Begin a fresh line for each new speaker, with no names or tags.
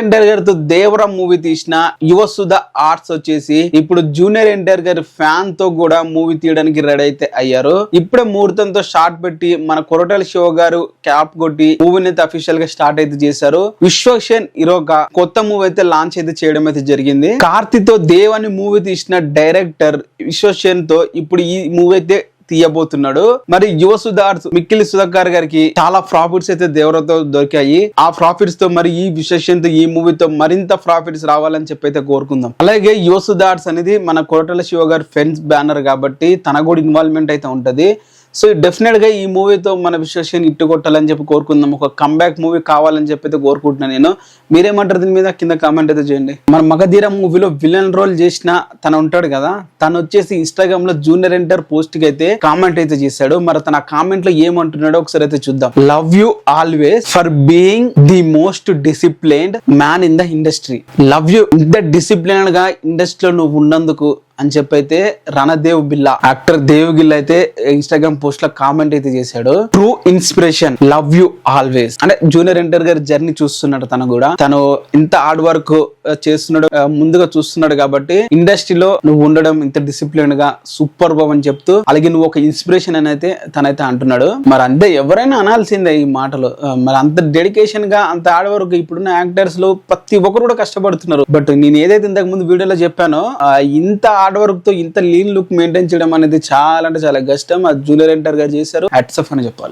ఎన్టీఆర్ గారితో దేవరం మూవీ తీసిన యువసుధ ఆర్ట్స్ వచ్చేసి ఇప్పుడు జూనియర్ ఎన్టీఆర్ గారి ఫ్యాన్ తో కూడా మూవీ తీయడానికి రెడీ అయితే అయ్యారు. ఇప్పుడే ముహూర్తంతో షార్ట్ పెట్టి మన కొరటాల శివ గారు క్యాప్ కొట్టి మూవీని అయితే అఫీషియల్ గా స్టార్ట్ అయితే చేశారు. విశ్వక్సేన్ హీరోగా కొత్త మూవీ అయితే లాంచ్ అయితే చేయడం అయితే జరిగింది. కార్తీతో దేవ్ అని మూవీ తీసిన డైరెక్టర్ విశ్వక్సేన్ తో ఇప్పుడు ఈ మూవీ అయితే తీయబోతున్నాడు. మరి యువ సుధార్స్ మిక్కిలి సుధాకర్ గారికి చాలా ప్రాఫిట్స్ అయితే దేవరతో దొరికాయి. ఆ ప్రాఫిట్స్ తో మరి ఈ విశేషంతో ఈ మూవీతో మరింత ప్రాఫిట్స్ రావాలని చెప్పి అయితే కోరుకుందాం. అలాగే యువ సుధార్స్ అనేది మన కొరటాల శివ గారి ఫ్రెండ్స్ బ్యానర్ కాబట్టి తన కూడా ఇన్వాల్వ్మెంట్ అయితే ఉంటది. సో డెఫినెట్ గా ఈ మూవీతో మన విశ్వక్సేన్ ఇట్టు కొట్టాలని చెప్పి కోరుకుందాం. ఒక కంబ్యాక్ మూవీ కావాలని చెప్పి అయితే కోరుకుంటున్నాను నేను. మీరేమంటారు దీని మీద కింద కామెంట్ అయితే చేయండి. మన మగధీర మూవీలో విలన్ రోల్ చేసిన తను ఉంటాడు కదా, తను వచ్చేసి ఇన్స్టాగ్రామ్ లో జూనియర్ ఎన్టీఆర్ పోస్ట్ కి అయితే కామెంట్ అయితే చేశాడు. మరి తన కామెంట్ లో ఏమంటున్నాడో ఒకసారి అయితే చూద్దాం. Love you always for being the most disciplined man in the industry. Love you ఇంత డిసిప్లైన్డ్ గా ఇండస్ట్రీలో నువ్వు ఉన్నందుకు అని చెప్పి అయితే రణదేవ్ బిల్లా యాక్టర్ దేవ్ గిల్ అయితే ఇన్స్టాగ్రామ్ పోస్ట్ లో కామెంట్ అయితే చేశాడు. True inspiration, love you always. అంటే జూనియర్ ఎన్టీఆర్ గారి జర్నీ చూస్తున్నాడు. తను ఇంత హార్డ్ వర్క్ చేస్తున్నాడు, ముందుగా చూస్తున్నాడు కాబట్టి ఇండస్ట్రీలో నువ్వు ఉండడం ఇంత డిసిప్లిన్ గా సూపర్ బాబు అని చెప్తూ, అలాగే నువ్వు ఒక ఇన్స్పిరేషన్ అని అయితే తనైతే అంటున్నాడు. మరి అంతే, ఎవరైనా అనాల్సిందే ఈ మాటలు. మరి అంత డెడికేషన్ గా అంత హార్డ్ వర్క్ ఇప్పుడున్న యాక్టర్స్ లో ప్రతి ఒక్కరు కూడా కష్టపడుతున్నారు. బట్ నేను ఏదైతే ఇంతకు ముందు వీడియోలో చెప్పానో ఇంత హార్డ్ వర్క్ తో ఇంత లీన్ లుక్ మెయింటైన్ చేయడం అనేది చాలా అంటే చాలా కష్టం. అది జూనియర్ ఎన్టీఆర్ గారు చేశారు. హ్యాట్స్ ఆఫ్ అని చెప్పాలి.